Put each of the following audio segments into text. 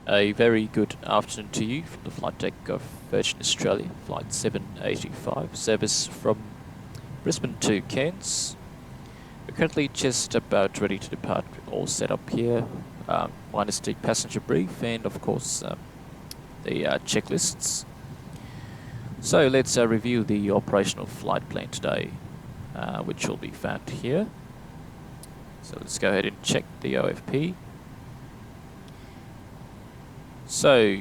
A very good afternoon to you from the flight deck of Virgin Australia, Flight 785, service from Brisbane to Cairns. We're currently just about ready to depart, all set up here, minus the passenger brief and of course the checklists. So let's review the operational flight plan today, which will be found here. So let's go ahead and check the OFP. So,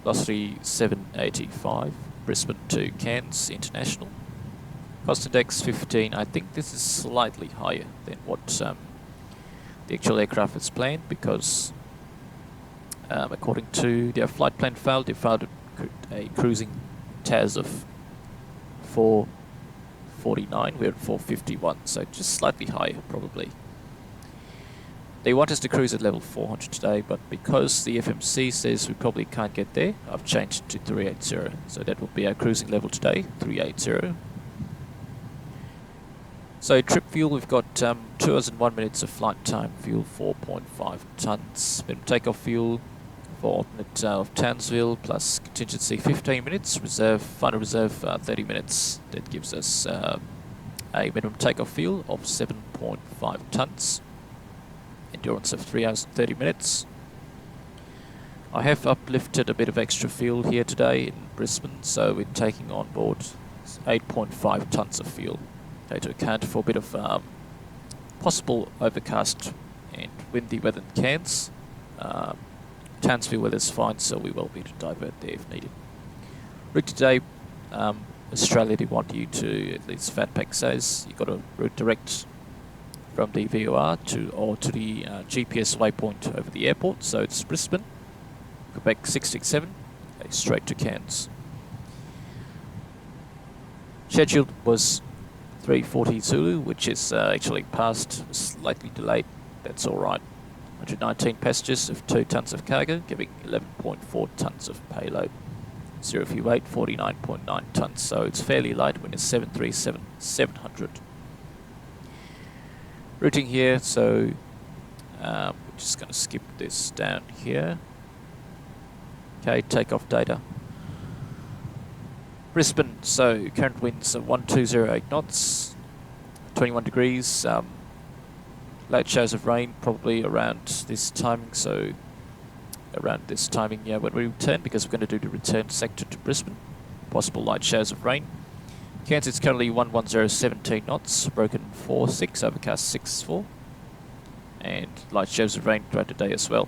velocity 785, Brisbane to Cairns International. Cost index 15. I think this is slightly higher than what the actual aircraft is planned because according to their flight plan file, they filed a cruising TAS of 449. We're at 451, so just slightly higher probably. They want us to cruise at level 400 today, but because the FMC says we probably can't get there, I've changed it to 380. So that will be our cruising level today, 380. So trip fuel, we've got 2 hours and 1 minute of flight time, fuel 4.5 tons. Minimum takeoff fuel for alternate of Townsville plus contingency 15 minutes, reserve, final reserve 30 minutes. That gives us a minimum takeoff fuel of 7.5 tons. Endurance of 3 hours and 30 minutes. I have uplifted a bit of extra fuel here today in Brisbane, so we're taking on board 8.5 tons of fuel. Okay, to account for a bit of possible overcast and windy weather in Cairns. Townsville weather is fine, so we will be to divert there if needed. Route today, Australia, they want you to, at least Fatpack says, you've got a route direct from the VOR to the GPS waypoint over the airport. So it's Brisbane, Quebec 667, straight to Cairns. Scheduled was 340 Zulu, which is actually passed, slightly delayed. That's all right. 119 passengers of 2 tons of cargo, giving 11.4 tons of payload. Zero fuel weight, 49.9 tons. So it's fairly light when it's 737-700. Routing here, so we're just going to skip this down here. Okay, takeoff data. Brisbane, so current winds are 1208 knots, 21 degrees. Late showers of rain probably around this timing, so around this timing, yeah, when we return, because we're going to do the return sector to Brisbane. Possible light showers of rain. Cairns, it's currently 11017 knots, broken 46, overcast 64, and light showers of rain throughout the day as well.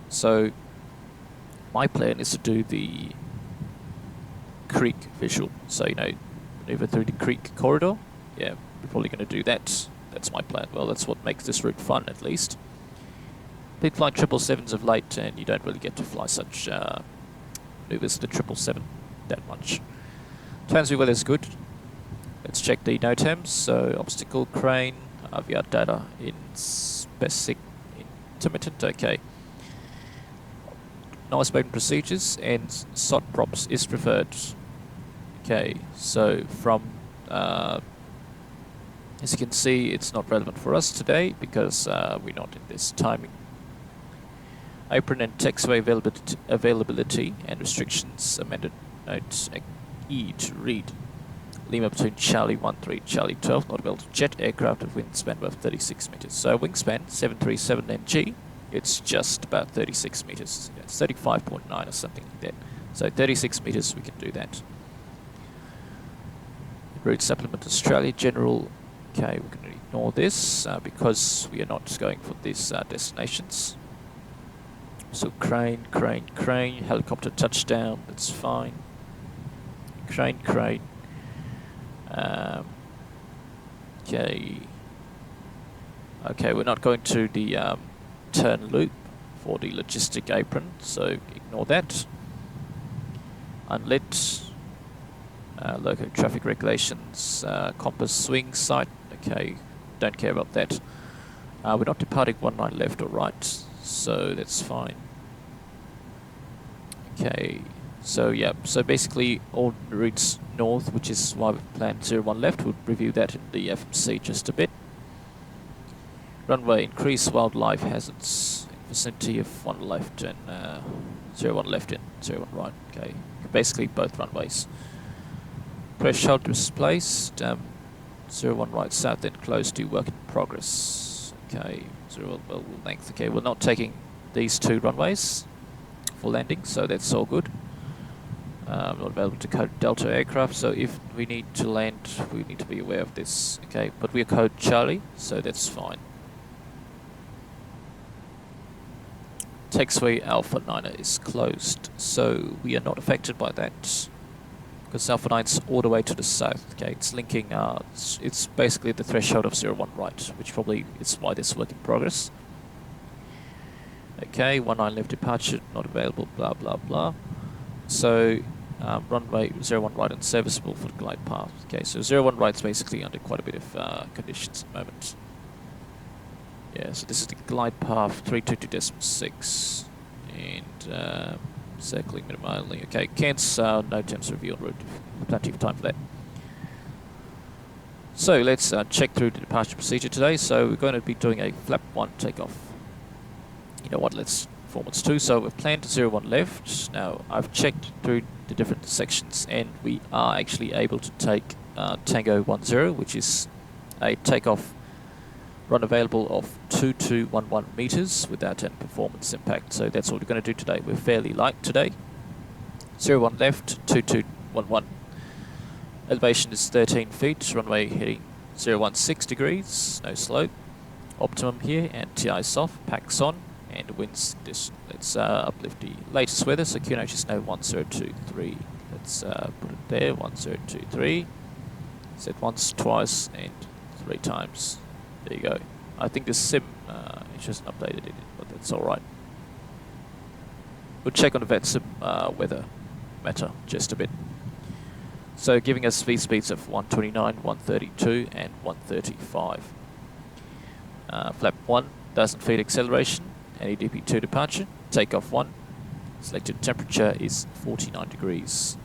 So my plan is to do the creek visual, so maneuver through the creek corridor. Yeah, we're probably going to do that. That's my plan. Well, that's what makes this route fun, at least. Been flying 777s of late, and you don't really get to fly such maneuvers to 777 that much. Townsville weather is good. Let's check the NOTAMs. So obstacle crane, VR data in specific intermittent. Okay. Noise abatement procedures and SOT props is preferred. Okay, so from as you can see, it's not relevant for us today because we're not in this timing. Apron and taxiway availability and restrictions amended. Note E to read. Lima between Charlie 13, Charlie 12, not available to jet aircraft with wingspan above 36 meters. So wingspan 737 NG, it's just about 36 meters. It's 35.9 or something like that. So 36 meters, we can do that. Route supplement Australia general. Okay, we're going to ignore this because we are not going for these destinations. So crane, helicopter touchdown, that's fine. Crane. Okay, we're not going to the turn loop for the logistic apron, so ignore that. Unlit, local traffic regulations, compass swing site. Okay, don't care about that. We're not departing 19 left or right, so that's fine. Okay. So yeah, so basically all routes north, which is why we've planned 01 left. We'll review that in the FMC just a bit. Runway, increase wildlife hazards. vicinity of 1 left and 01 left and 01 right. Okay, basically both runways. Threshold displaced, 01 right south and close to work in progress. Okay, 01 well length. Okay, we're not taking these 2 runways for landing, so that's all good. Not available to code Delta aircraft, so if we need to land, we need to be aware of this. Okay, but we are code Charlie, so that's fine. Taxiway Alpha 9 is closed, so we are not affected by that. Because Alpha 9's all the way to the south. Okay, it's linking, it's basically the threshold of 01 right, which probably is why this work in progress. Okay, 19 left departure, not available, blah blah blah. So, runway 01 right and serviceable for the glide path. Okay, so 01 right's basically under quite a bit of conditions at the moment. Yeah, so this is the glide path 322.6 and circling minimum only. Okay, Cairns, no temps review en route. Plenty of time for that. So let's check through the departure procedure today. So we're going to be doing a flap 1 takeoff. You know what, let's performance 2. So we've planned 01 left. Now I've checked through the different sections and we are actually able to take Tango 10, which is a takeoff run available of 2211 meters without any performance impact. So that's what we're going to do today. We're fairly light today. 01 left, 2211. Elevation is 13 feet, runway heading 016 degrees, no slope. Optimum here, and TI soft, packs on, and winds this. Let's uplift the latest weather, so QNH is now 1023. Let's put it there, 1023. Set once, twice, and 3 times. There you go. I think the sim, it just updated it, but that's alright. We'll check on the vet sim weather matter just a bit. So giving us V speeds of 129, 132 and 135. Flap 1, 1000 feet acceleration, NEDP2 departure, takeoff 1. Selected temperature is 49 degrees.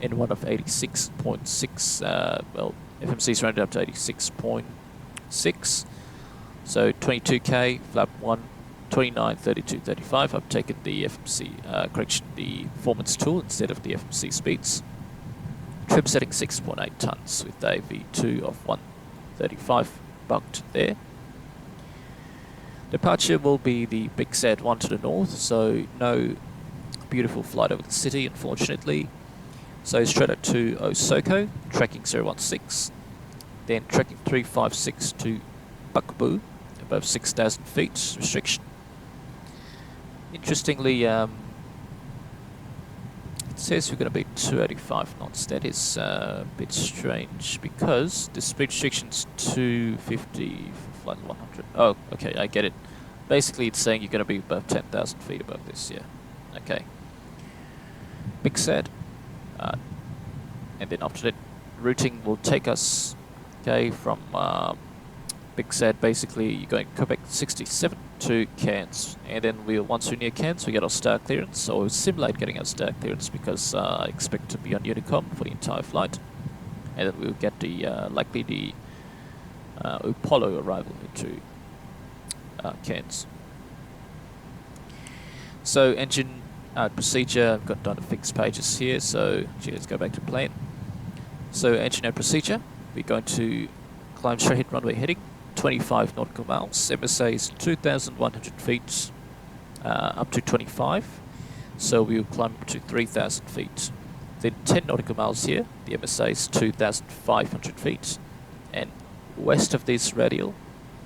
N1 of 86.6, well, FMC's rounded up to 86.6. So 22k, flap 1, 29, 32, 35. I've taken the FMC, correction, the performance tool instead of the FMC speeds. Trim setting 6.8 tons with a V2 of 135 bucked there. Departure will be the Big Sad 1 to the north, so no beautiful flight over the city, unfortunately. So straight up to Osoko, tracking 016, then tracking 356 to Buckboo, above 6,000 feet restriction. Interestingly, it says we're going to be 285 knots. That is a bit strange because the speed restriction's 250 for flight 100. Oh, okay, I get it. Basically, it's saying you're going to be above 10,000 feet above this, yeah. Okay. Big Sad. And then after that, routing will take us, okay, from Big Sad, basically you're going Quebec 67 to Cairns, and then once we're near Cairns we get our star clearance, so we'll simulate getting our star clearance because I expect to be on Unicom for the entire flight, and then we'll get the likely the Apollo arrival into Cairns. So engine procedure, I've got down the fixed pages here, so let's go back to plane. So engine and procedure, we're going to climb straight ahead runway heading 25 nautical miles. MSA is 2,100 feet up to 25, so we'll climb up to 3,000 feet. Then 10 nautical miles here, the MSA is 2,500 feet, and west of this radial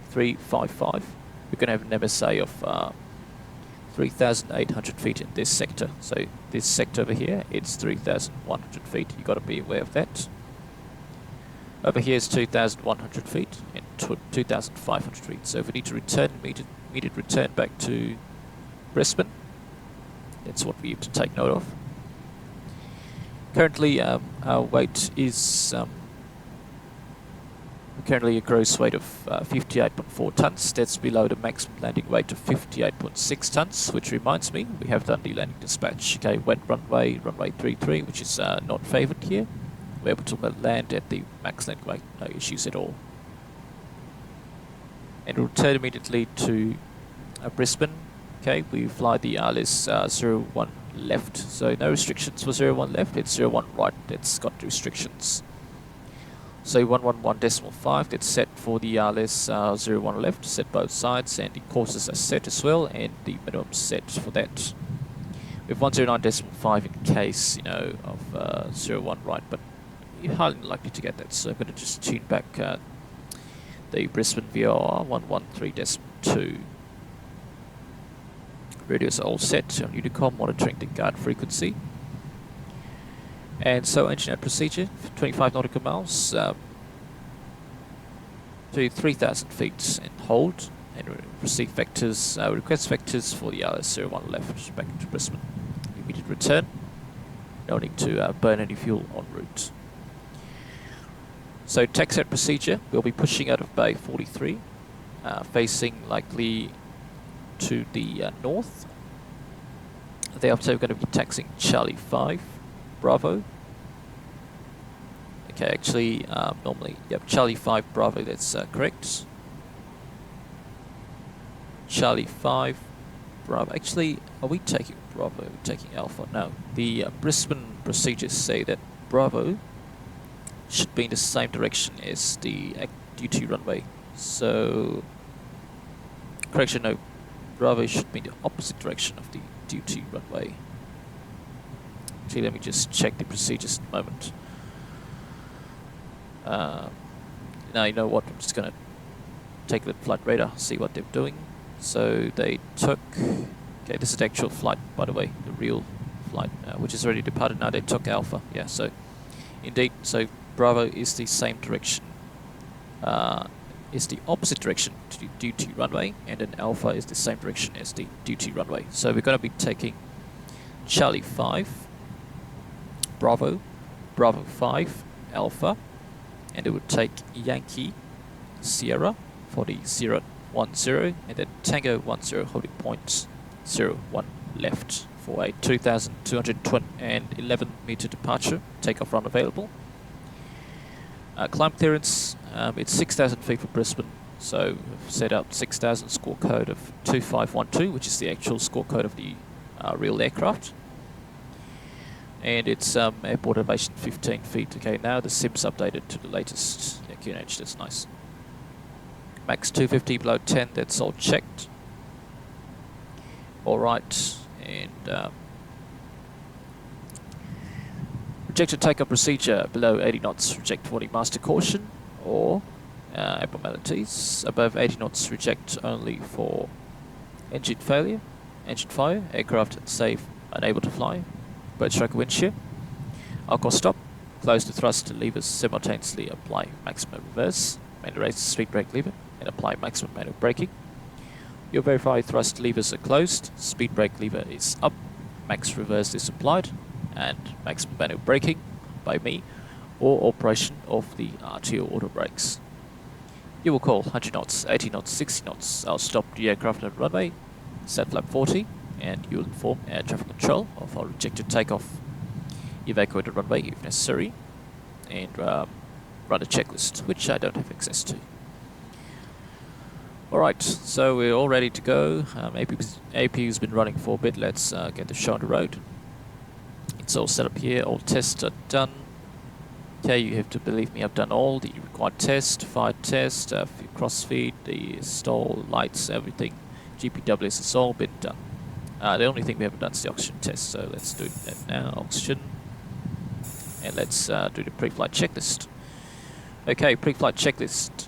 355, we're going to have an MSA of 3,800 feet in this sector. So this sector over here, it's 3,100 feet. You've got to be aware of that. Over here is 2,100 feet and 2,500 feet. So if we need to return, immediate return back to Brisbane, that's what we have to take note of. Currently, our weight is currently a gross weight of 58.4 tons. That's below the maximum landing weight of 58.6 tons, which reminds me, we have done the landing dispatch. Okay, wet runway 33, which is not favoured here. We're able to land at the max landing weight, no issues at all. And we'll return immediately to Brisbane Okay, we fly the ILS 01 left, so no restrictions for 01 left, it's 01 right that's got restrictions. So 111.5, that's set for the ILS 01 left, set both sides, and the courses are set as well, and the minimum set for that. We have 109.5 in case, you know, of 01 right, but you're highly unlikely to get that, so I'm going to just tune back the Brisbane VOR 113.2. Radios are all set on Unicom, monitoring the guard frequency. And so engine out procedure, 25 nautical miles to 3,000 feet and hold, and receive vectors, request vectors for the ILS 01 left back to Brisbane. Immediate return, no need to burn any fuel en route. So taxi out procedure, we'll be pushing out of Bay 43, facing likely to the north. Thereafter we're going to be taxiing Charlie 5, Bravo. Okay, actually, normally, yep, Charlie 5, Bravo, that's correct. Charlie 5, Bravo. Actually, are we taking Bravo? We're taking Alpha? No. The Brisbane procedures say that Bravo should be in the same direction as the duty runway. So, correction, no. Bravo should be in the opposite direction of the duty runway. Actually, let me just check the procedures in a moment. Now you know what, I'm just going to take a look at flight radar, see what they're doing. So they took, okay, this is the actual flight, by the way, the real flight, which is already departed now. They took Alpha, yeah, so indeed, so Bravo is the same direction, is the opposite direction to the duty runway, and then Alpha is the same direction as the duty runway. So we're going to be taking Charlie 5, Bravo, Bravo 5, Alpha, and it would take Yankee, Sierra for the 010, and then Tango 10 holding point 01 left for a 2,211 meter departure, takeoff run available. Climb clearance, it's 6,000 feet for Brisbane, so we've set out 6,000 score code of 2512, which is the actual score code of the real aircraft. And it's airport elevation 15 feet. Okay, now the sim's updated to the latest QNH, that's nice. Max 250 below 10, that's all checked. Alright, and rejected takeoff procedure below 80 knots, reject 40 master caution or abnormalities. Above 80 knots, reject only for engine failure, engine fire, aircraft safe, unable to fly. Boat stroke wind shear. Alcohol stop. Close the thrust levers simultaneously. Apply maximum reverse. Manual raise the speed brake lever and apply maximum manual braking. Your verified thrust levers are closed. Speed brake lever is up. Max reverse is applied, and maximum manual braking by me, or operation of the RTO auto brakes. You will call 100 knots, 80 knots, 60 knots. I'll stop the aircraft on the runway. Set flap 40. And you'll inform air traffic control of our rejected takeoff, evacuate the runway if necessary, and run a checklist, which I don't have access to. Alright, so we're all ready to go. APU's been running for a bit. Let's get the show on the road. It's all set up here, all tests are done. Okay, you have to believe me, I've done all the required tests, fire test, crossfeed, the stall, lights, everything. GPWs, it's all been done. The only thing we haven't done is the oxygen test, so let's do that now, oxygen. And let's do the pre-flight checklist. Okay, pre-flight checklist.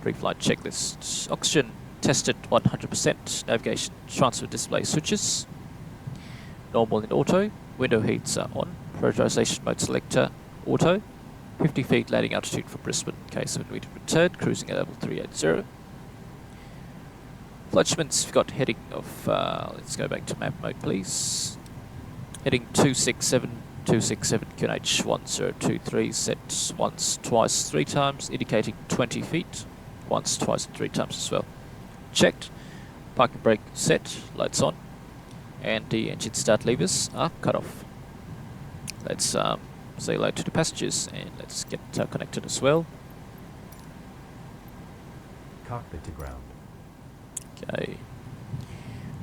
Pre-flight checklist. Oxygen tested 100%. Navigation transfer display switches. Normal in auto. Window heats are on. Pressurization mode selector auto. 50 feet landing altitude for Brisbane in case of immediate return. Cruising at level 380. Fletchments, we've got heading of, let's go back to map mode please. Heading 267, QNH 1023, set once, twice, 3 times, indicating 20 feet, once, twice, 3 times as well. Checked, parking brake set, lights on, and the engine start levers are cut off. Let's say hello to the passengers, and let's get connected as well. Cockpit to ground. Okay.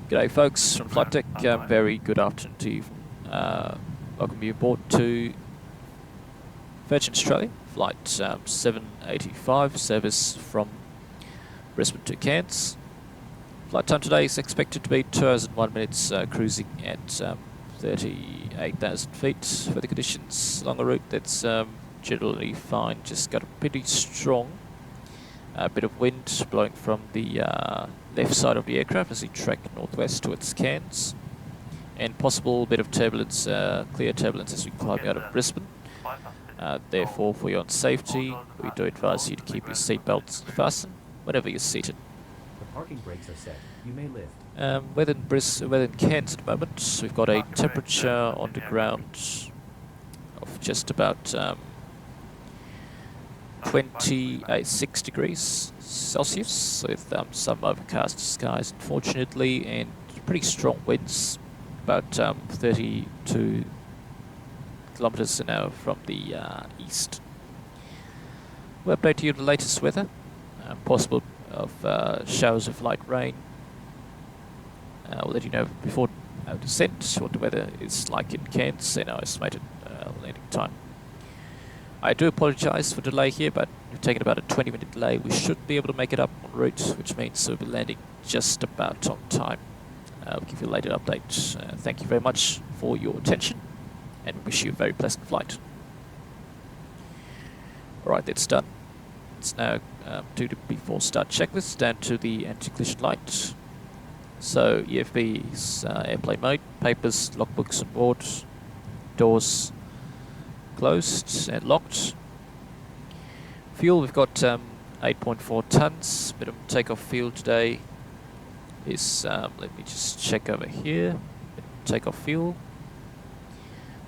G'day folks from Flight Deck, very good afternoon to you. Welcome you aboard to Virgin Australia, flight 785, service from Brisbane to Cairns. Flight time today is expected to be 2 hours and 1 minute, cruising at 38,000 feet. For the conditions along the route, that's generally fine, just got a pretty strong bit of wind blowing from the left side of the aircraft as we track northwest towards Cairns, and possible bit of turbulence, clear turbulence as we climb out of Brisbane. Therefore, for your own safety, we do advise you to keep your seatbelts fastened whenever you're seated. The parking brakes are set. You may lift. Within Cairns at the moment, we've got a temperature on the ground of just about 26 degrees Celsius, with some overcast skies unfortunately, and pretty strong winds, about 32 kilometers an hour from the east. We'll update you on the latest weather, possible of showers of light rain. We'll let you know before our descent what the weather is like in Cairns and our estimated landing time. I do apologise for delay here, but we've taken about a 20-minute delay. We should be able to make it up en route, which means we'll be landing just about on time. We'll give you a later update. Thank you very much for your attention, and we wish you a very pleasant flight. Alright, that's done. It's now due to before start checklist, down to the anti-collision light. So EFB's airplane mode, papers, logbooks on board, doors closed and locked. Fuel, we've got 8.4 tons. Minimum takeoff fuel today is, let me just check over here. Minimum takeoff fuel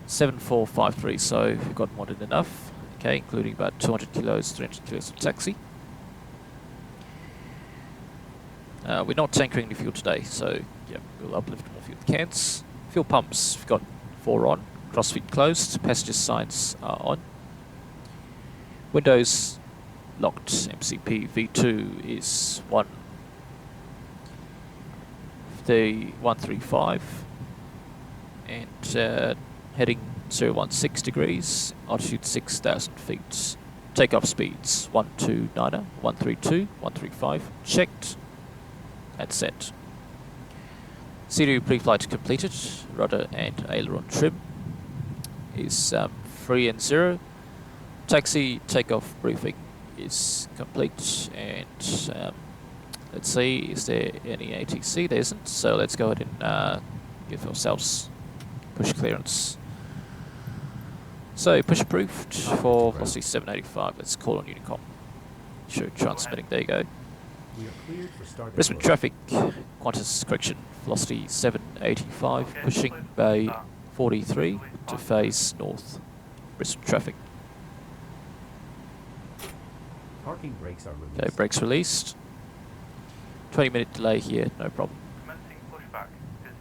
7453, so we've got more than enough. Okay, including about 200 kilos, 300 kilos of taxi. We're not tankering the fuel today, so yeah, we'll uplift more fuel to Cairns. Fuel pumps, we've got 4 on. Crossfeed closed, passenger signs are on. Windows locked, MCP V2 is 135, and heading 016 degrees, altitude 6,000 feet. Takeoff speeds 129er, 132, 135, checked and set. CDU pre-flight completed, rudder and aileron trim is 3 and 0. Taxi takeoff briefing is complete, and let's see, is there any ATC? There isn't, so let's go ahead and give ourselves push clearance. So push approved for velocity 785. Let's call on Unicom. Sure, transmitting. There you go. Brisbane traffic, Qantas correction, velocity 785, pushing Bay 43 to face north. Brisbane traffic. Parking brakes are released. Okay, brakes released. 20-minute delay here, no problem. Commencing pushback.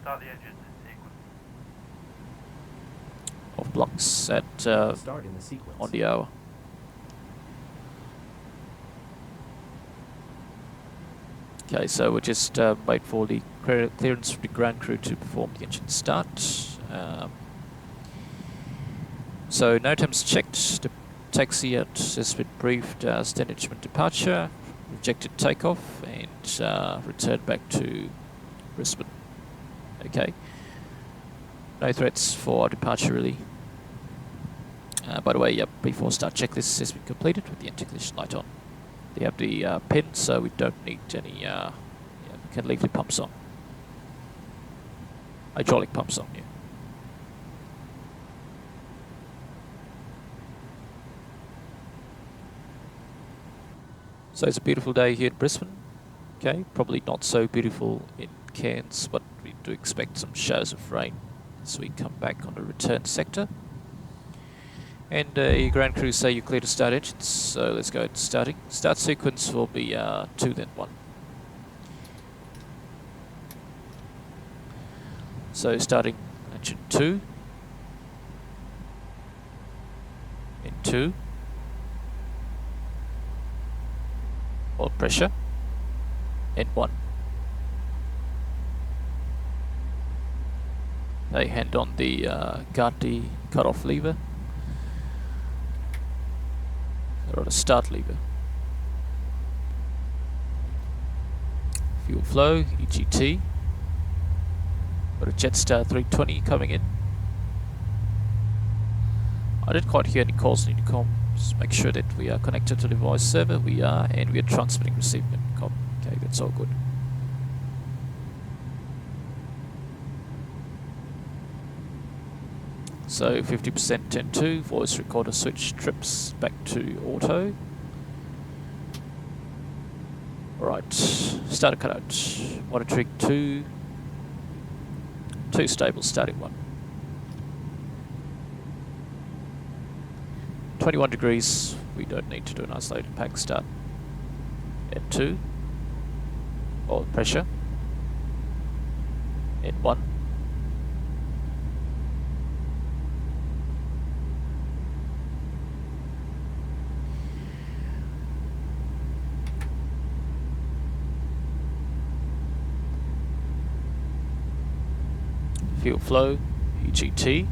Start the engines in sequence. Off blocks at Start in the sequence. on the hour. Okay, so we'll just wait for the clearance from the ground crew to perform the engine start. So no times checked. The taxi has been briefed. Standard instrument departure, rejected takeoff, and returned back to Brisbane. Okay. No threats for departure really. By the way, yep, before start checklist has been completed with the anti-collision light on. They have the pin, so we don't need any. Yeah, we can leave the pumps on. Hydraulic pumps on. Yeah. So it's a beautiful day here in Brisbane. Okay, probably not so beautiful in Cairns, but we do expect some showers of rain as we come back on the return sector. And your ground crew say you're clear to start engines, so let's go to starting. Start sequence will be 2 then 1. So starting engine 2, in 2, oil pressure, and 1. They hand on the Garty cut-off lever. Or a start lever. Fuel flow, EGT. Got a Jetstar 320 coming in. I didn't quite hear any calls on intercoms. Make sure that we are connected to the voice server. We are, and we are transmitting receiving intercom. Okay, that's all good. So 50% 10.2, voice recorder switch trips back to auto. Alright, starter cutout. Monitoring 2 stable, starting 1. 21 degrees, we don't need to do an isolated pack start. At 2, or pressure. At 1. Fuel flow, EGT.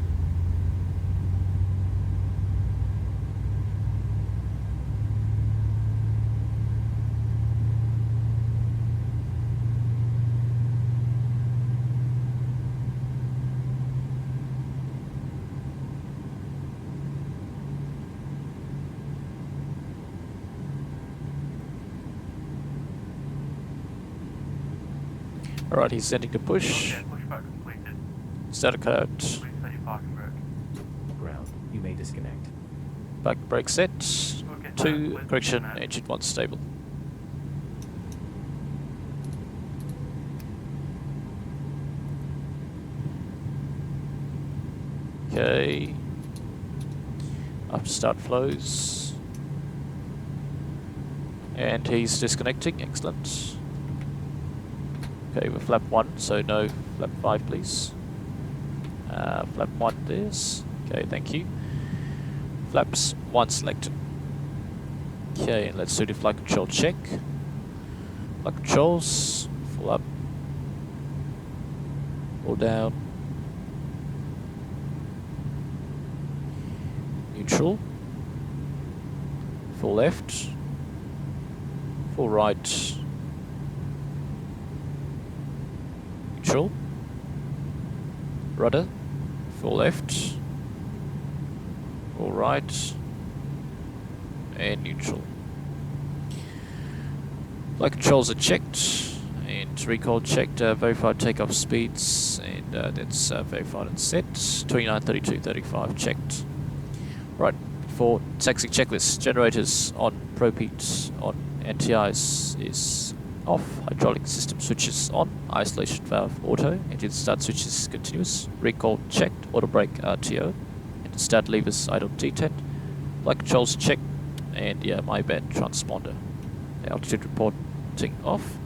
Alright, he's sending the push. Okay, pushback completed. Starter cutout. Please set your parking brake. Ground. You may disconnect. Back brake set. Okay, 2, please correction, disconnect. engine 1 stable. Okay. After start flows. And he's disconnecting, excellent. Okay, we're flap 1, so no flap 5 please. Flap 1 this. Okay, thank you. Flaps 1 selected. Okay, and let's do the flight control check. Flight controls, full up, full down, neutral, full left, full right, neutral, rudder, full left, full right, and neutral. Flight controls are checked and recall checked, verified takeoff speeds, and that's verified and set. 29, 32, 35 checked. Right, for taxi checklist, generators on, propheat on, anti-ice is off, hydraulic system switches on, isolation valve auto, engine start switches continuous, recall checked, auto brake RTO, and start levers idle detent, flight controls checked, and yeah, my bad, transponder. Altitude reporting off.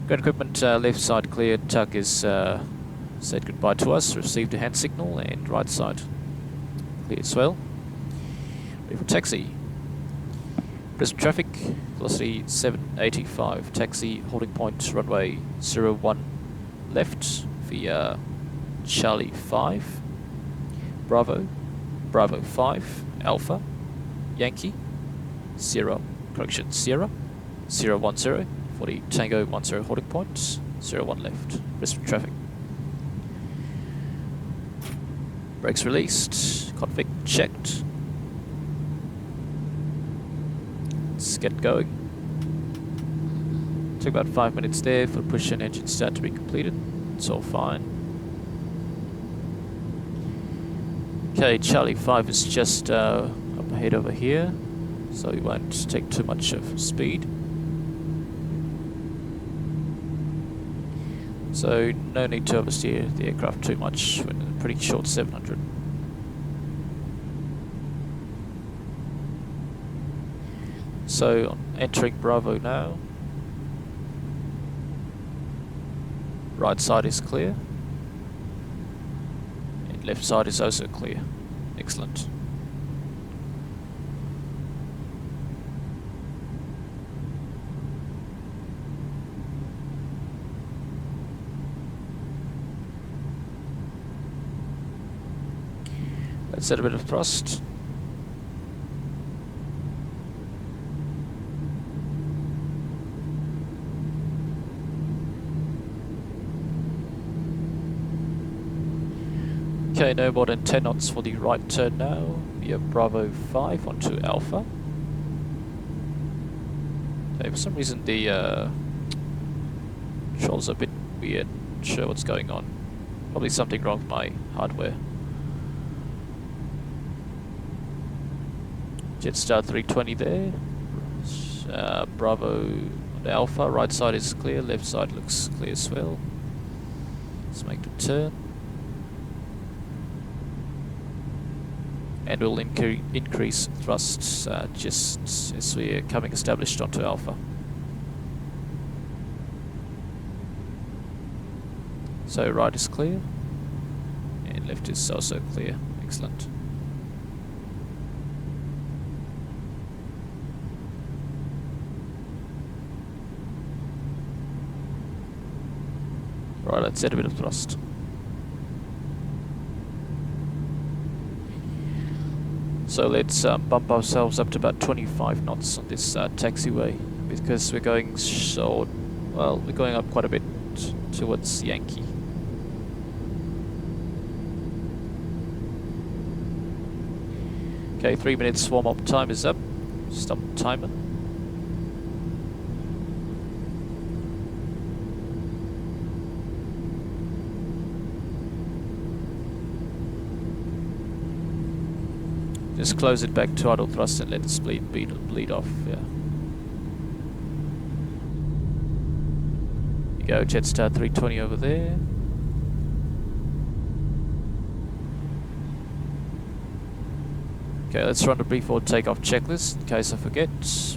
Ground equipment left side clear, tug is said goodbye to us, received a hand signal, and right side clear as well. Ready for taxi. Brisbane traffic, velocity 785, taxi holding point runway 01 left via Charlie 5, Bravo, Bravo 5, Alpha, Yankee, Sierra, correction, Sierra, 010 for the Tango 10 holding point, 01 left, Brisbane traffic. Brakes released, config checked. Let's get going. Took about 5 minutes there for push and engine start to be completed. It's all fine. Okay, Charlie 5 is just up ahead over here, so we won't take too much of speed. So no need to oversteer the aircraft too much. We're in a pretty short 700. So entering Bravo now. Right side is clear. And left side is also clear. Excellent. Let's set a bit of thrust. Okay, no more than 10 knots for the right turn now. We have Bravo 5 onto Alpha. Okay, for some reason the controls are a bit weird. Not sure what's going on. Probably something wrong with my hardware. Jetstar 320 there. Bravo on the Alpha. Right side is clear, left side looks clear as well. Let's make the turn. And we'll increase thrust just as we're coming established onto Alpha. So right is clear, and left is also clear. Excellent. Right, let's set a bit of thrust. So let's bump ourselves up to about 25 knots on this taxiway, because we're going short. Well, we're going up quite a bit towards Yankee. Okay, 3 minutes warm-up time is up. Stop timer. Just close it back to idle thrust and let the speed bleed off. Yeah. You go, Jetstar 320 over there. Okay, let's run the before takeoff checklist in case I forget.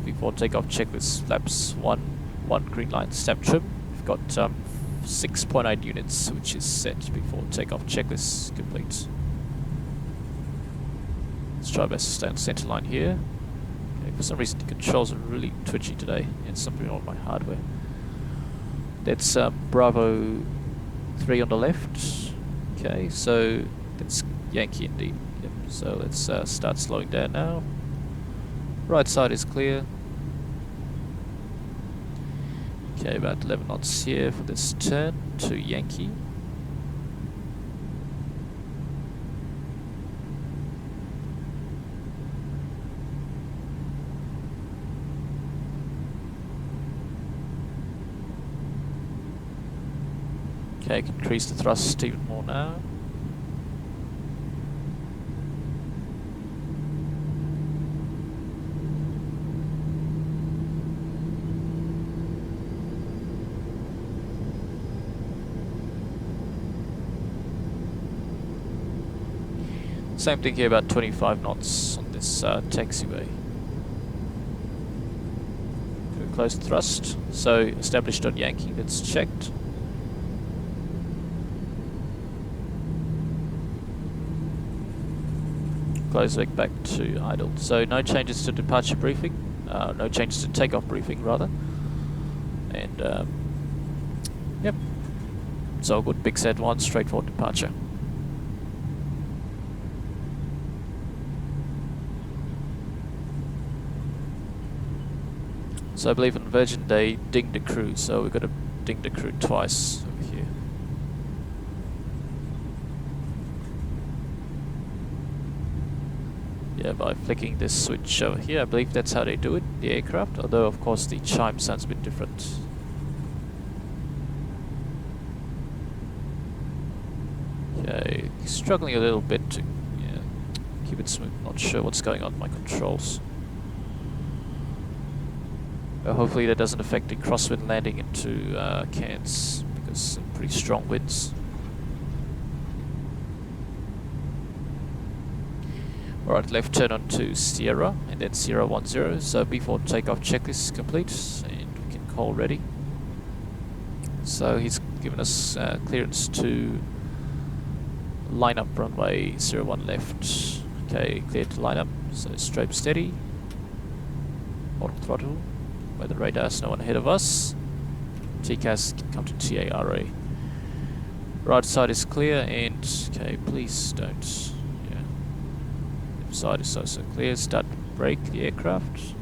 Before takeoff checklist, flaps 1 green line stab trim. We've got 6.8 units, which is set before takeoff checklist complete. Let's try best to stay on center line here. Okay, for some reason the controls are really twitchy today, and something wrong with my hardware. That's Bravo 3 on the left. Okay, so that's Yankee indeed. Yep. So let's start slowing down now. Right side is clear. Okay, about 11 knots here for this turn to Yankee. Okay, increase the thrust even more now. Same thing here, about 25 knots on this taxiway. Close thrust, so established on Yankee, that's checked. Close back to idle. So no changes to departure briefing, no changes to takeoff briefing rather. And yep, it's all good. Big set 1, straightforward departure. So I believe on Virgin they dinged the crew, so we've got to ding the crew twice over here. Yeah, by flicking this switch over here, I believe that's how they do it, the aircraft, although of course the chime sounds a bit different. Okay, struggling a little bit to keep it smooth, not sure what's going on with my controls. Hopefully that doesn't affect the crosswind landing into Cairns, because some pretty strong winds. Alright, left turn onto Sierra, and then Sierra 10, so before takeoff checklist is complete, and we can call ready. So he's given us clearance to line up runway 01 left. Okay, clear to line up, so strobe steady, auto throttle. By the radars, no one ahead of us. TCAS can come to TARA. Right side is clear, and okay, please don't. Yeah. side is also clear. Start to brake the aircraft.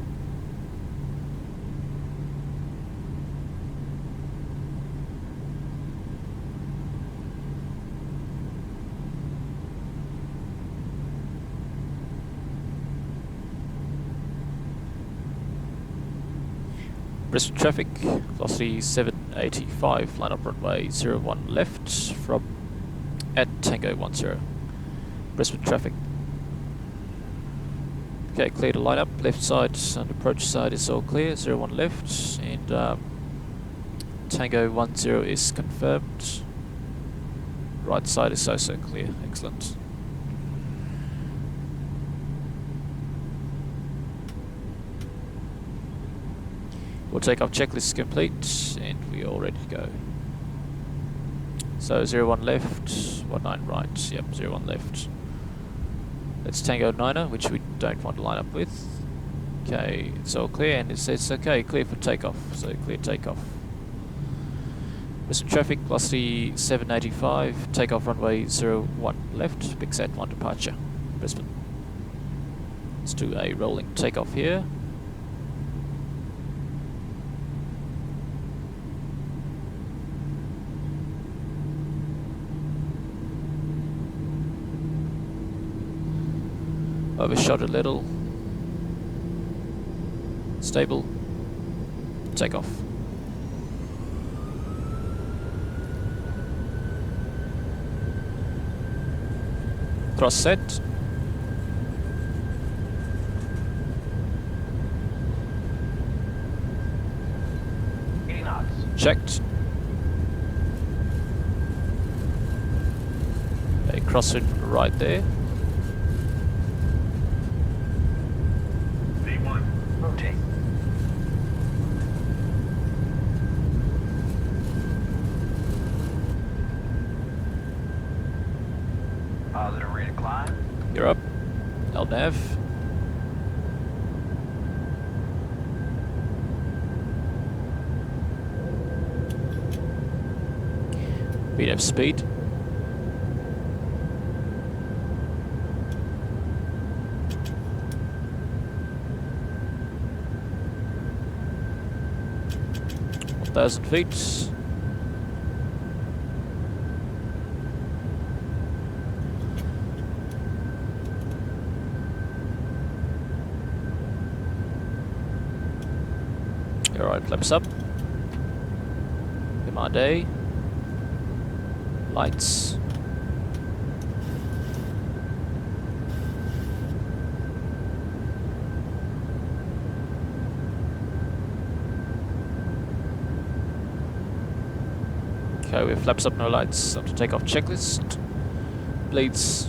Brisbane traffic, velocity 785, line up runway 01 left from at Tango 10. Brisbane traffic. Okay, clear to line up, left side and approach side is all clear, 01 left, and Tango 10 is confirmed. Right side is also clear, excellent. We'll take off checklist complete and we are all ready to go. So 01 left, 19 right, yep, 01 left. That's Tango 9er, which we don't want to line up with. Okay, it's all clear and it says okay, clear for takeoff, so clear takeoff. Brisbane traffic, velocity 785, takeoff runway 01 left, Big Sat 1 departure, Brisbane. Let's do a rolling takeoff here. Overshot a little. Stable. Take off. Thrust set. Checked. Okay, crosswind right there. Rotate. Positive rate of climb. You're up. LNAV. VNAV speed. Thousand feet. Alright, flaps up. Command A. Lights. Okay, we have flaps up, no lights. Up to takeoff checklist. Bleeds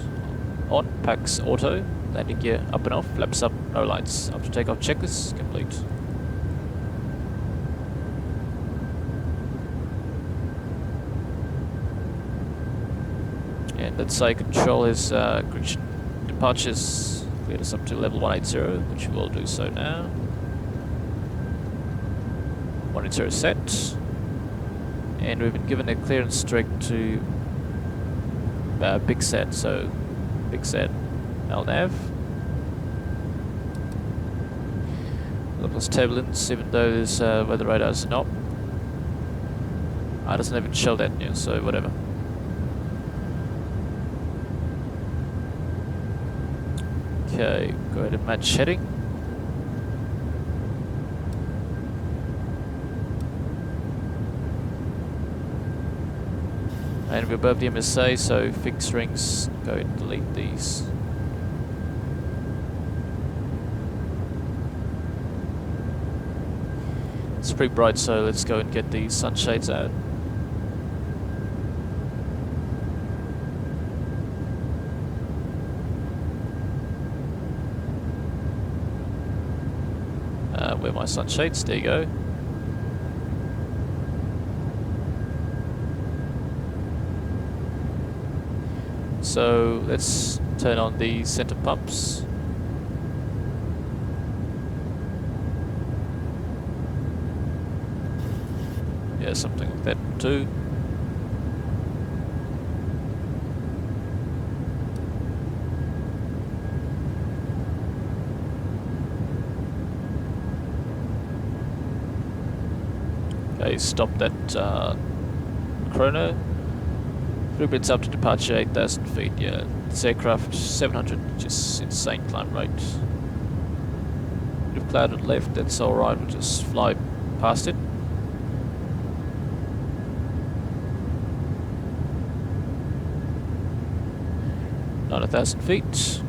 on, packs auto. Landing gear up and off, flaps up, no lights. Up to takeoff checklist complete. And let's say control his correction departures. Cleared us up to level 180, which we will do so now. 180 set. And we've been given a clearance straight to Big Sat, so Big Sat LNAV. Plus turbulence, even though there's weather radar's not. It doesn't even show that new, so whatever. Okay, go ahead and match heading. And we're above the MSA, so fixed rings, go ahead and delete these. It's pretty bright, so let's go and get the sunshades out. Where are my sunshades? There you go. So let's turn on the center pumps. Yeah, something like that too. Okay, stop that chrono. 3 minutes up to departure, 8,000 feet. Yeah, this aircraft 700, just insane climb rate. Bit of cloud on left, that's alright, we'll just fly past it. Not 1,000 feet.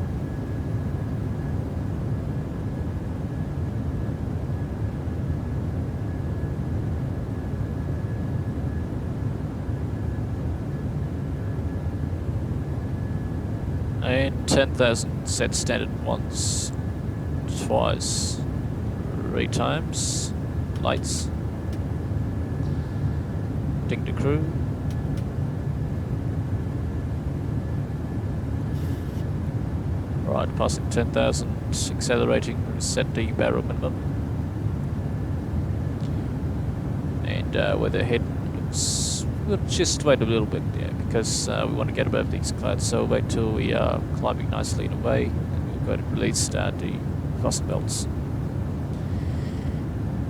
And 10,000 set standard once, twice, 3 times. Lights. Ding the crew. Right, passing 10,000, accelerating, set the barrel minimum. And where they're heading looks, we'll just wait a little bit, yeah, because we want to get above these clouds, so wait till we are climbing nicely in a way, and we'll go to release the fasten belts.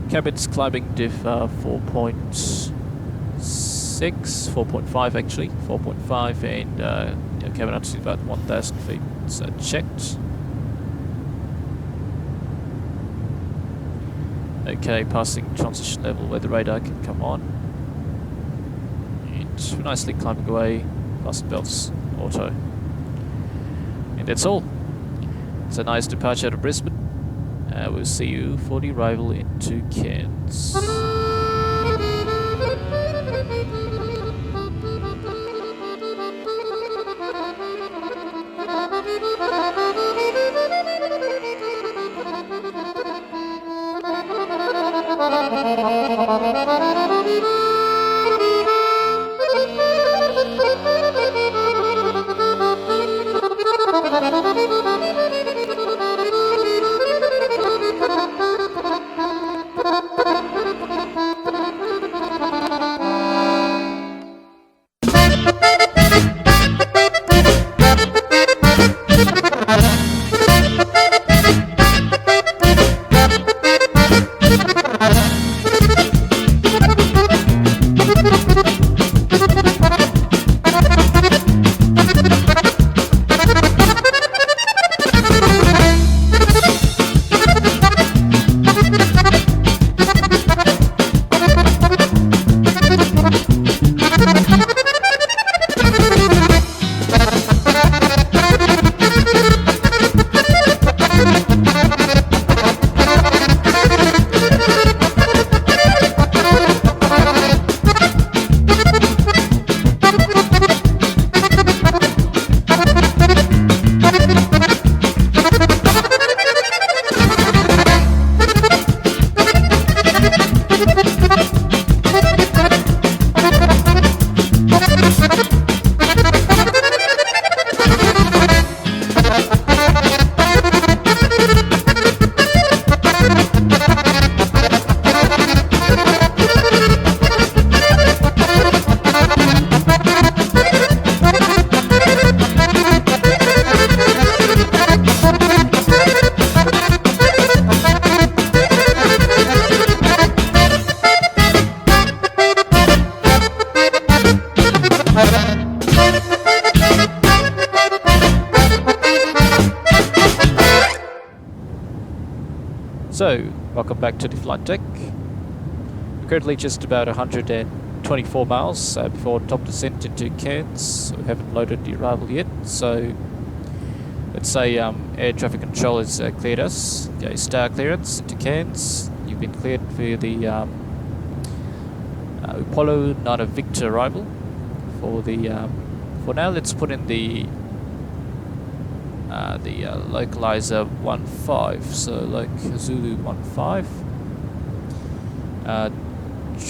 Cabin's climbing diff 4.6, 4.5 actually, 4.5, and yeah, cabin altitude about 1,000 feet. So checked. Okay, passing transition level where the radar can come on. And nicely climbing away, fasten belts, auto. And that's all. It's a nice departure out of Brisbane. We'll see you for the arrival into Cairns. So, welcome back to the flight deck. We're currently just about 124 miles before top descent into Cairns. We haven't loaded the arrival yet, so let's say air traffic control has cleared us. Okay, star clearance into Cairns. You've been cleared for the Apollo 9 Victor arrival. For the for now, let's put in the localizer 15, so like Zulu 15.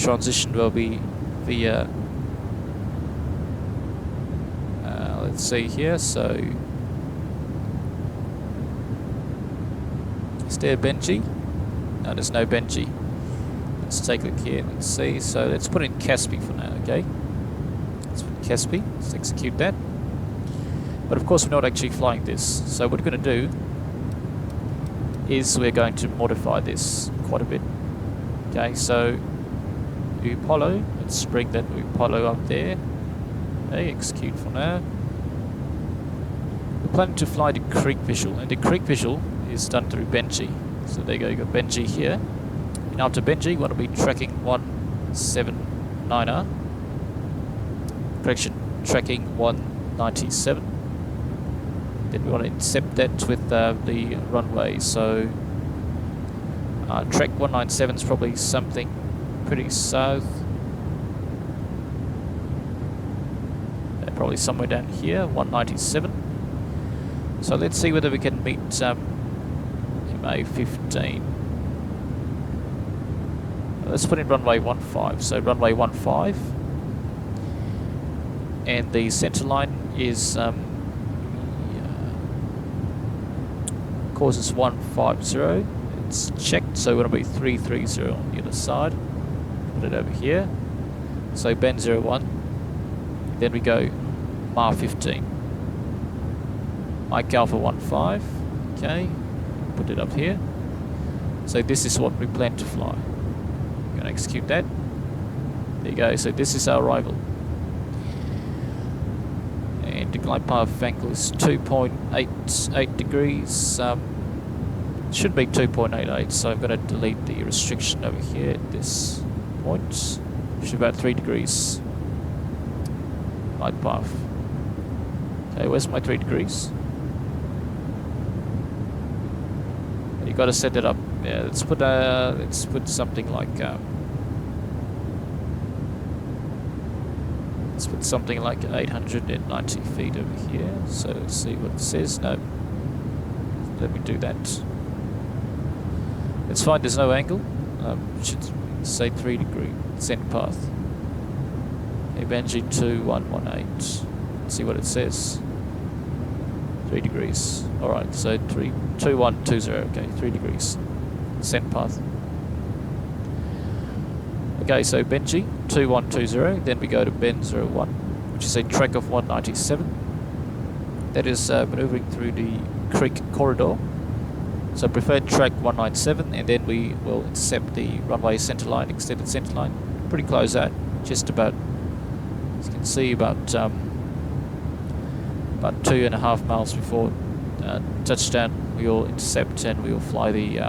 Transition will be via let's see here, so is there Benji? No, there's no Benji. Let's take a look here and see, so let's put in Caspi for now, okay? Let's put Caspi, let's execute that. But of course we're not actually flying this, so what we're going to do is we're going to modify this quite a bit. Okay, so Apollo. Let's bring that Apollo up there. Okay, execute for now. We're planning to fly the creek visual, and the creek visual is done through Benji. So there you go, you got Benji here. And after Benji, you want to be tracking 179er. Correction, tracking 197. Then we want to intercept that with the runway. So track 197 is probably something pretty south. Probably somewhere down here, 197. So let's see whether we can meet MA15. Let's put in runway 15. So runway 15. And the center line is course is 150. It's checked, so we're going to be 330 on the other side. Put it over here. So bend 01. Then we go MAR 15. Mike Alpha 15. Okay, put it up here. So this is what we plan to fly. We're going to execute that. There you go. So this is our arrival. And the glide path angle is 2.88 degrees. Should be 2.88. So I'm going to delete the restriction over here at this point. Should be about 3 degrees. Glide path. Okay, where's my 3 degrees? You got to set it up. Yeah, let's put something like let's put something like 890 feet over here. So let's see what it says. No, let me do that. It's fine. There's no angle. Should say 3 degree descent path. Benji 2118. Let's see what it says. 3 degrees. Alright, so 2120. Okay, 3 degrees. Descent path. Okay, so Benji 2120. Then we go to Ben 01, which is a track of 197. That is maneuvering through the creek corridor. So preferred track 197, and then we will intercept the runway centerline, extended centerline. Pretty close out, just about. As you can see, about 2.5 miles before touchdown, we will intercept and we will fly the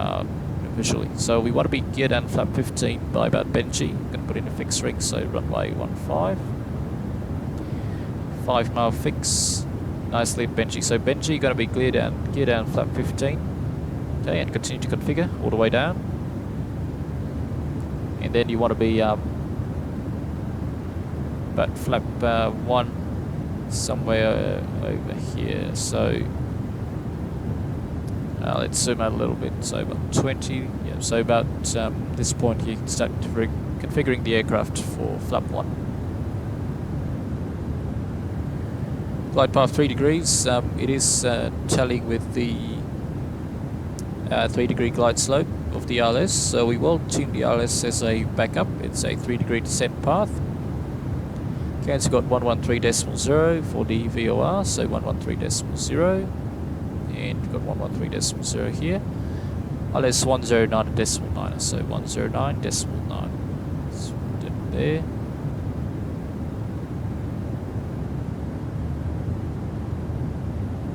visually. So we want to be geared down flap 15 by about Benji. I'm going to put in a fixed rig, so runway 15. 5 mile fix. Nicely at Benji. So Benji, going to be gear down flap 15. Okay, and continue to configure all the way down. And then you want to be about flap 1 somewhere over here. So let's zoom out a little bit. So about 20. Yeah. So about this point you can start configuring the aircraft for flap 1. Glide path 3 degrees. It is tallying with the 3 degree glide slope of the RLS. So we will tune the RLS as a backup. It's a 3 degree descent path. Cairns got 113.0 for the VOR, so 113.0, and we've got 113.0 here. RLS 109.9, so 109.9. Let's put it there.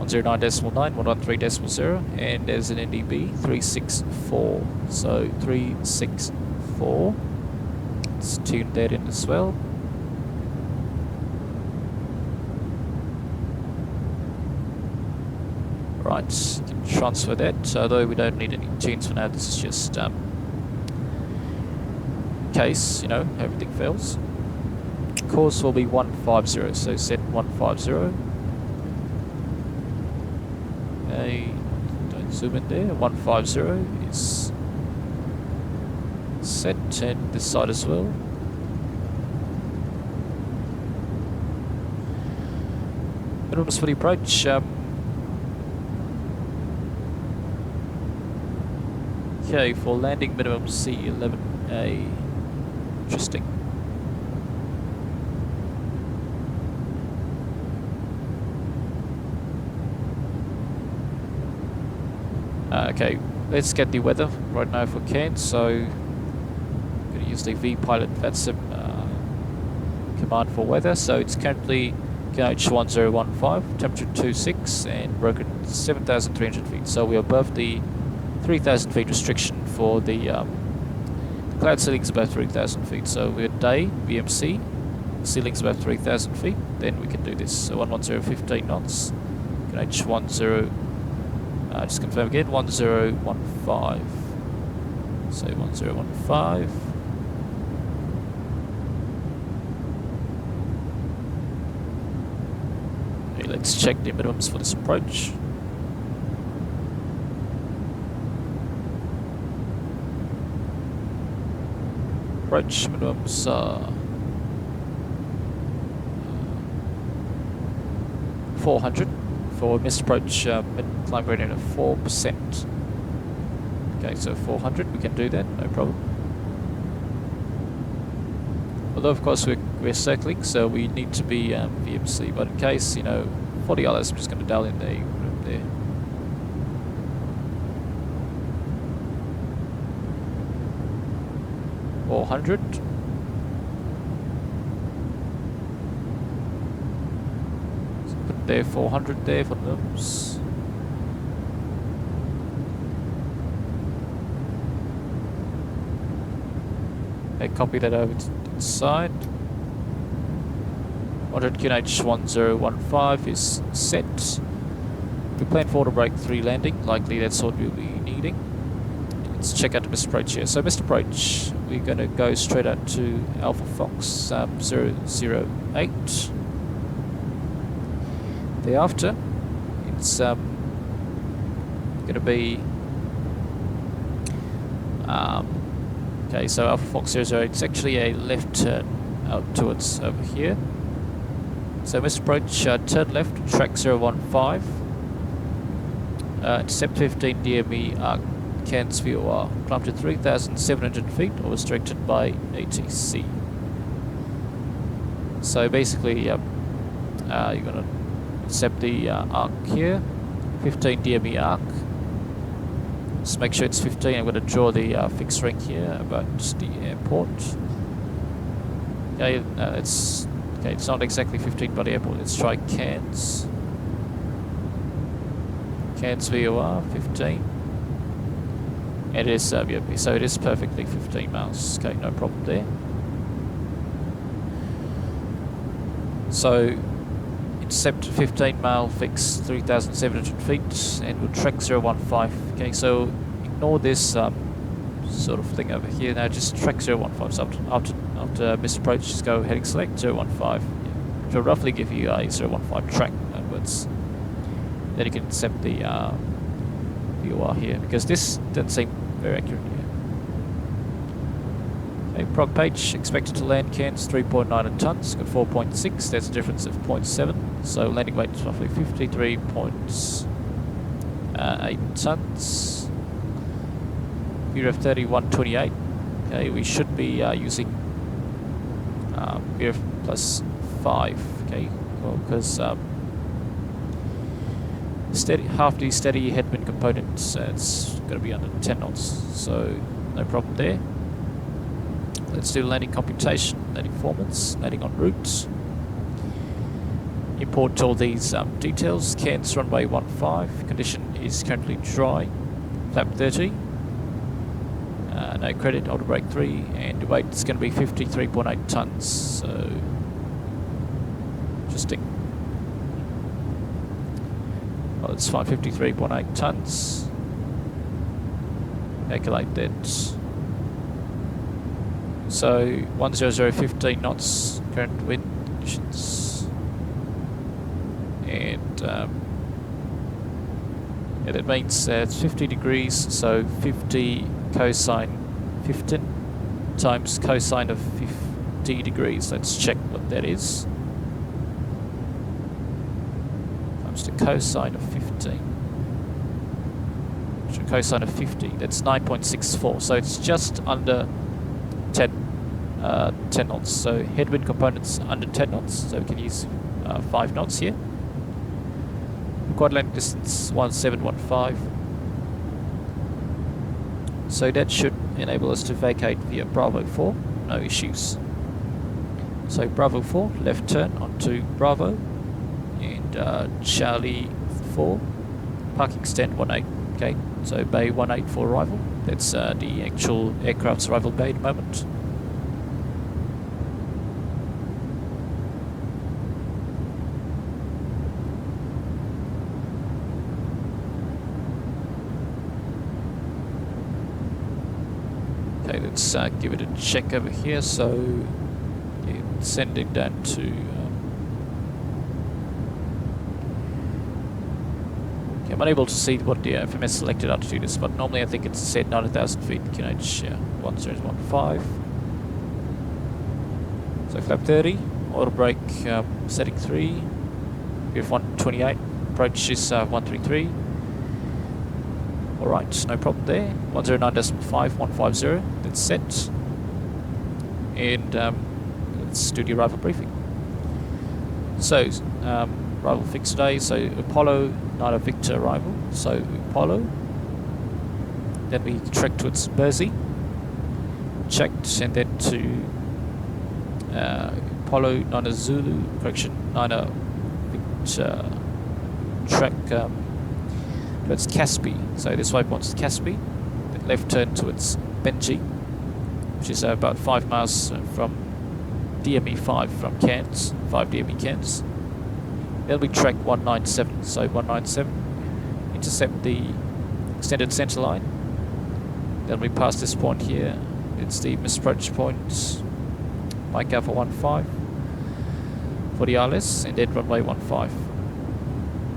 .9, 113.0, and there's an NDB 364. So 364. Let's tune that in as well. Right, you can transfer that, although we don't need any tunes for now. This is just in case, you know, everything fails. Course will be 150, so set 150. Okay, don't zoom in there. 150 is set, and this side as well. Minimums for the approach. Okay, for landing minimum C11A. Interesting. Okay, let's get the weather right now for Cairns. So, I'm going to use the vPilot VATSIM command for weather. So it's currently QNH 1015, temperature 26, and broken 7,300 feet. So we're above the 3,000 feet restriction for the cloud ceiling's above 3,000 feet. So we're day, BMC, ceiling's above 3,000 feet, then we can do this. So 110, 15 knots, QNH 10, just confirm again, 1015. So 1015. Okay, let's check the minimums for this approach. Approach minimums are 400 for missed approach mid-climb gradient of 4%. Okay, so 400, we can do that, no problem. Although of course we're circling, so we need to be VMC, but in case, you know, for the others, I'm just going to dial in the room there. $400. So put there 400 there for those. Okay, copy that over to the side. 100 QNH 1015 is set. We plan for to break 3 landing, likely that's what we'll be needing. Let's check out the missed approach here. So missed approach, we're going to go straight out to Alpha Fox 008. Thereafter, it's going to be okay, so Alpha Fox 008, it's actually a left turn out towards over here. So missed approach, turn left, track 015, intercept 15 DME arc, Cairns VOR, climb to 3,700 feet or restricted by ATC. So basically, you're going to intercept the arc here, 15 DME arc. Just make sure it's 15. I'm going to draw the fixed ring here about the airport. Okay, it's not exactly 15 by the airport. Let's try Cairns. Cairns VOR 15. It is VOP, so it is perfectly 15 miles. Okay, no problem there. So intercept 15 mile fix 3,700 feet and we'll track 015. Okay, so ignore this sort of thing over here. Now just track 015. So after missed approach, just go heading select 015. Which will roughly give you a 015 track onwards. Then you can intercept the VOR here because this doesn't seem very accurate here. Okay, prog page expected to land Cairns 3.9 tons, got 4.6. That's a difference of 0.7. So landing weight is roughly 53.8 tons. VREF 3128. Okay, we should be using VREF plus 5. Okay, well, because half the steady headwind component, it's going to be under 10 knots, so no problem there. Let's do landing computation, landing performance, landing en route. Import all these details. Cairns runway 15, condition is currently dry. Flap 30. No credit, auto brake 3, and weight is going to be 53.8 tons. So interesting. Well, it's fine, 53.8 tons. Calculate that. So 10015 knots current wind conditions, and yeah, that means it's 50 degrees. So 50 cosine 15 times cosine of 50 degrees. Let's check what that is. Times the cosine of 15. So cosine of 50. That's 9.64. So it's just under 10 knots. So headwind components under 10 knots. So we can use 5 knots here. Required landing distance 1715. So that should enable us to vacate via Bravo 4, no issues. So Bravo 4, left turn onto Bravo, and Charlie 4, parking stand 18, okay, so bay 18 for arrival. That's the actual aircraft's arrival bay at the moment. Okay, let's give it a check over here. So it's sending down to okay, I'm unable to see what the FMS selected altitude is, but normally I think it's set 90,000 feet, QNH 1015. So flap 30, auto brake setting 3, VF 128, approach is 133. Alright, no problem there. 109.5150, that's set. And let's do the arrival briefing. So, arrival fixed today, so Apollo, Niner Victor arrival. So, Apollo. Then we trek towards Mersey. Checked, and then to Apollo, Niner Zulu, correction, Niner Victor, trek. Towards Caspi, so this way points to Caspi, then left turn towards Benji, which is about 5 miles from DME 5 from Cairns, 5 DME Cairns. Then we track 197, so 197, intercept the extended centre line. Then we pass this point here, it's the misapproach point, Mike Alpha 15 for the RLS, and then runway 15.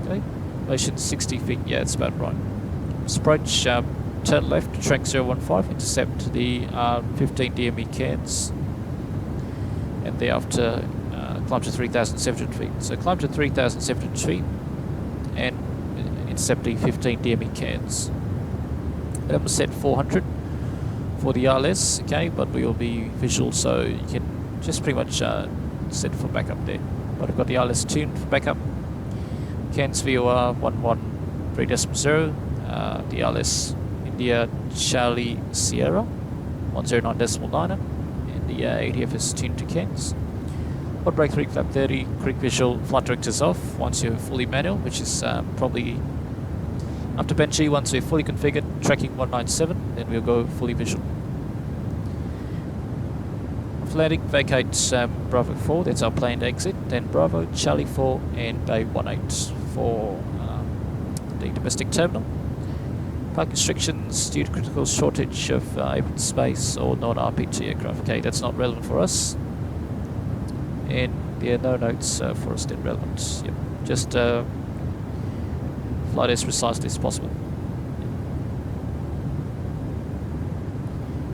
Okay. Elevation 60 feet, yeah, it's about right. Approach, turn left, track 015, intercept the 15 DME Cairns, and thereafter climb to 3,700 feet. So climb to 3,700 feet and intercept the 15 DME Cairns. Then we'll set 400 for the RLS, okay, but we will be visual, so you can just pretty much set for backup there. But I've got the RLS tuned for backup. Cairns VOR 113.0, the RLS India Charlie Sierra 109.9, and the ADFS tuned to Cairns. Hot brake 3, flap 30, quick visual, flight directors off once you're fully manual, which is probably up to Benji. Once we're fully configured, tracking 197, then we'll go fully visual. After landing, vacate Bravo 4, that's our planned exit, then Bravo, Charlie 4, and Bay 18 for the domestic terminal. Park restrictions due to critical shortage of open space or non-RPT aircraft. Okay, that's not relevant for us. And there are no notes for us that relevant. Yep, just flight as precisely as possible.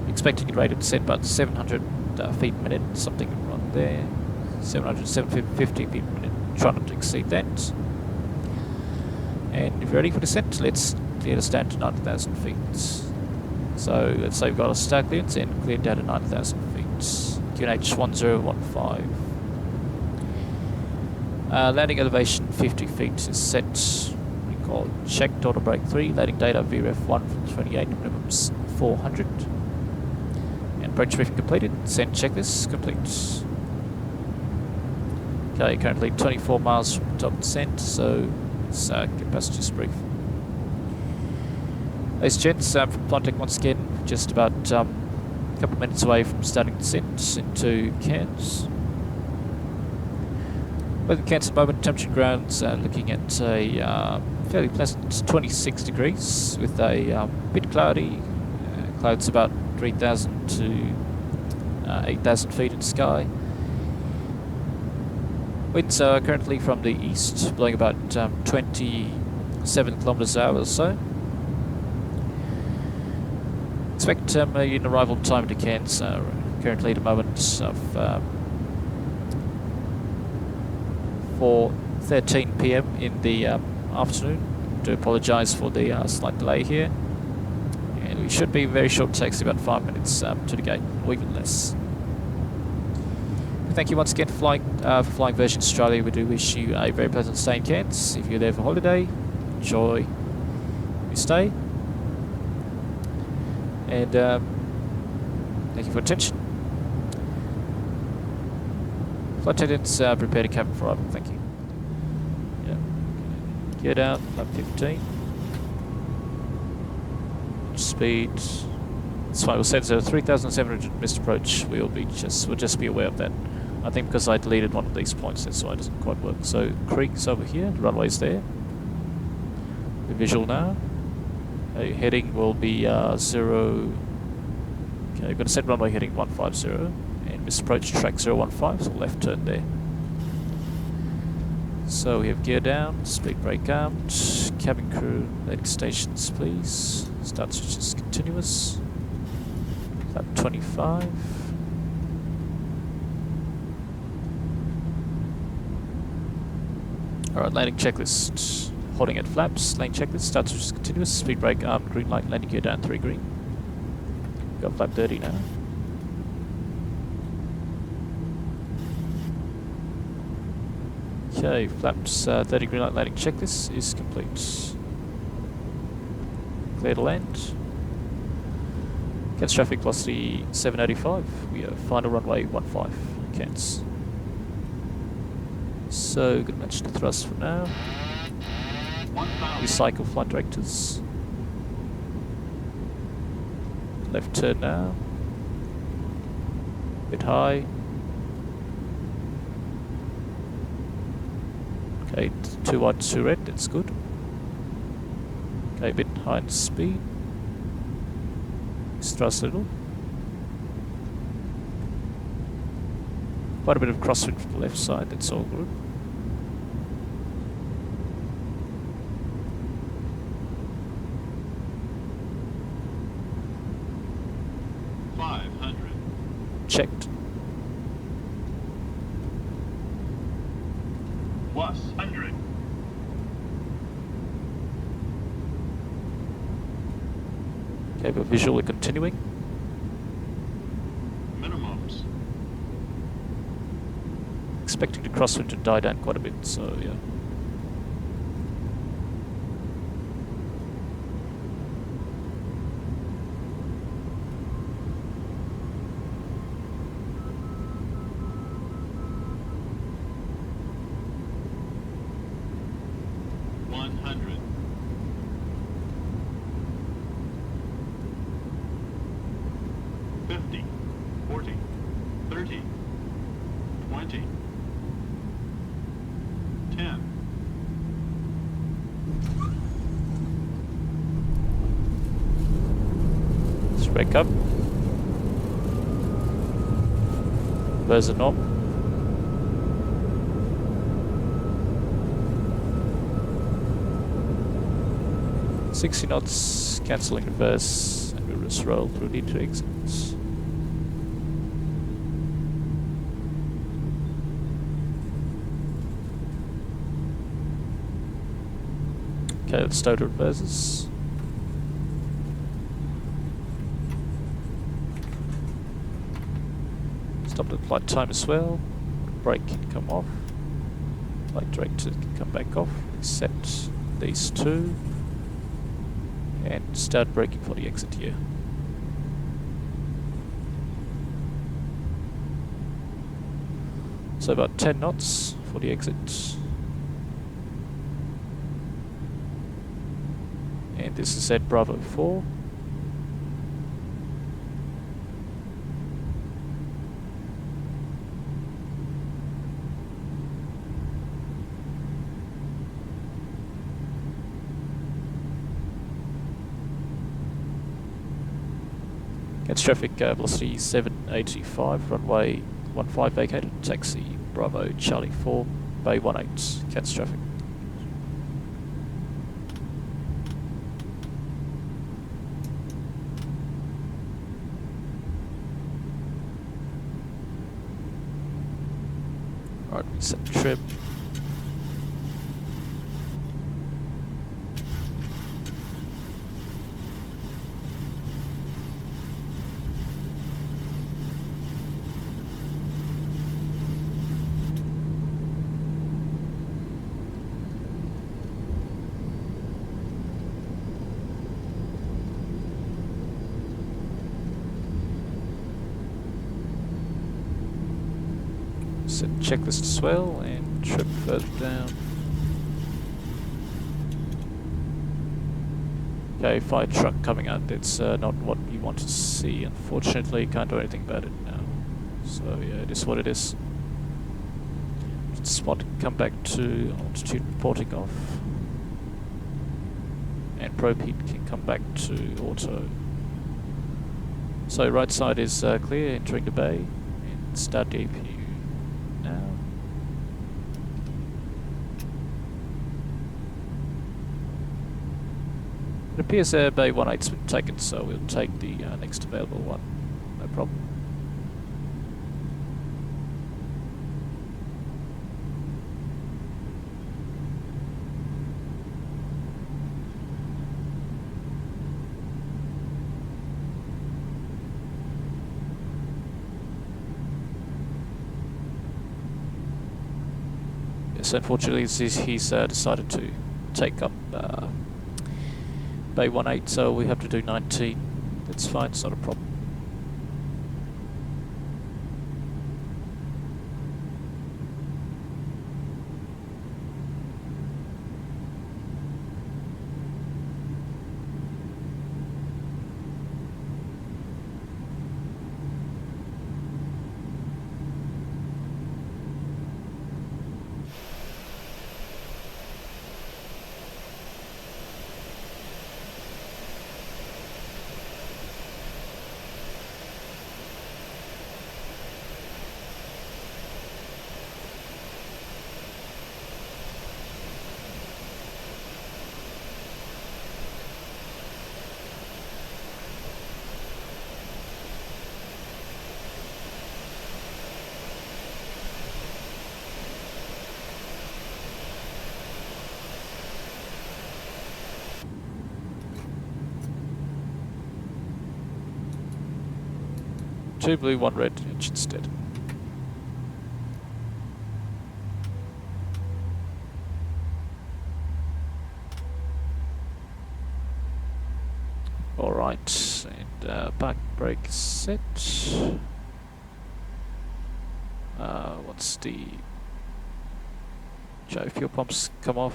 Expecting rate of descent about 700 feet per minute, something around there. 700, 750 feet per minute. Try not to exceed that. And if you're ready for descent, let's clear the stand to 90,000 feet. So let's say we've got a start clearance and cleared down to 90,000 feet. QNH 1015. Landing elevation 50 feet is set. Recall checked auto brake 3. Landing data VREF 1 from 28, minimums 400. And approach briefing completed. Descent checklist complete. Okay, currently 24 miles from top descent, so let's get passengers brief. Ladies and gents, from flight deck once again, just about a couple of minutes away from starting descent into Cairns. Weather Cairns at the moment, temperature grounds looking at a fairly pleasant 26 degrees with a bit cloudy. Clouds about 3,000 to 8,000 feet in sky. Winds are currently from the east, blowing about 27 kilometers an hour or so. Expect an arrival time to Cairns currently at the moment of 4:13 p.m. in the afternoon. Do apologise for the slight delay here. And we should be very short, takes about 5 minutes to the gate, or even less. Thank you once again for flying Virgin Australia. We do wish you a very pleasant stay in Cairns. If you're there for holiday, enjoy your stay. And Thank you for attention. Flight attendants, prepare to cabin for arrival. Thank you. Yeah. Gear down, flap 15. Speed. It's fine. We'll set to 3,700 missed approach. We'll just be aware of that. I think because I deleted one of these points, that's why it doesn't quite work. So creek's over here. The runway's there. We're visual now. Heading will be 0. Okay, we're going to set runway heading 150 and missed approach track 015, so left turn there. So we have gear down, speed brake armed, cabin crew, landing stations please. Start switches continuous. Flap 25. Alright, landing checklist. Holding at flaps, lane checklist, start switches continuous, speed brake armed, green light, landing gear down 3 green. Got flap 30 now. Okay, flaps 30 green light landing checklist is complete. Clear to land. Cairns traffic velocity 785. We have final runway 15, Cairns. So, good match to thrust for now. Recycle flight directors. Left turn now. Bit high. Okay, 2 wide, 2 red, that's good. Okay, a bit high in speed. Thrust a little. Quite a bit of crosswind from the left side, that's all good. Checked. Plus 100. Okay, but visually continuing. Minimums. Expecting the crosswind to die down quite a bit, so yeah. Back up. There's a knob. "60 knots, cancelling reverse, and we'll just roll through the two exits." Okay, let's start reverses. Stop the flight time as well. Brake can come off. Flight director can come back off. Set these two. And start braking for the exit here. So about 10 knots for the exit. And this is at Bravo 4. Cairns traffic velocity 785, runway 15 vacated, taxi Bravo Charlie 4, Bay 18, Cairns traffic. Alright, set the trim. set checklist as well and trip further down. Okay, fire truck coming out. It's not what you want to see. Unfortunately, can't do anything about it now. So yeah, it is what it is. Spot come back to altitude reporting off. And probe heat can come back to auto. So right side is clear, entering the bay. And start the APU now. It appears bay 18's been taken, so we'll take the next available one. No problem. Yes, unfortunately, he's decided to take up Bay 18, so we have to do 19. That's fine, it's not a problem. Two blue, one red, engine stead. Alright, and back brake set. What's the fuel pumps come off?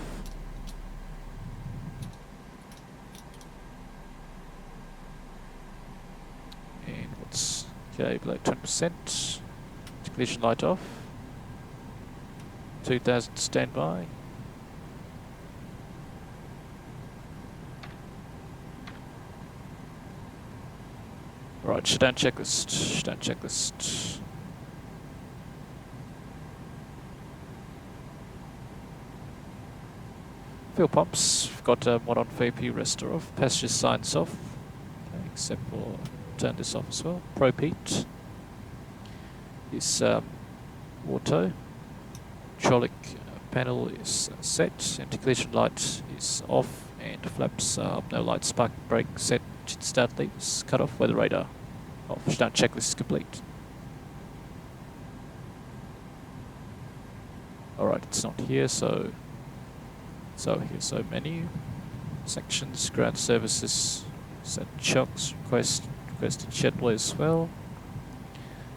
And what's okay, below 20%. Collision light off. 2000 standby. Right, shutdown checklist. Shutdown checklist. Fuel pumps. We've got one on VP rester off. Passenger signs off. Okay, except for turn this off as well. Probe heat is auto. Hydraulic panel is set. Anti-collision light is off. And flaps up. No light. Spark brake set. Start leaves. Cut off. Weather radar off. Shutdown checklist is complete. Alright, it's not here, so here's so menu. Sections, ground services, set chocks, requested schedule as well.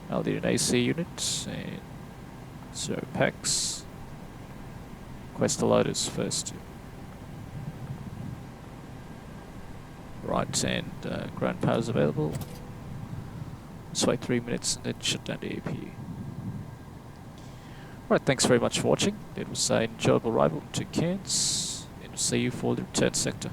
I'll need an AC unit and 0 packs. Request the loaders first. Right, and ground power is available. Just wait 3 minutes and then shut down the APU. Right, thanks very much for watching. It was an enjoyable arrival to Cairns, and we'll see you for the return sector.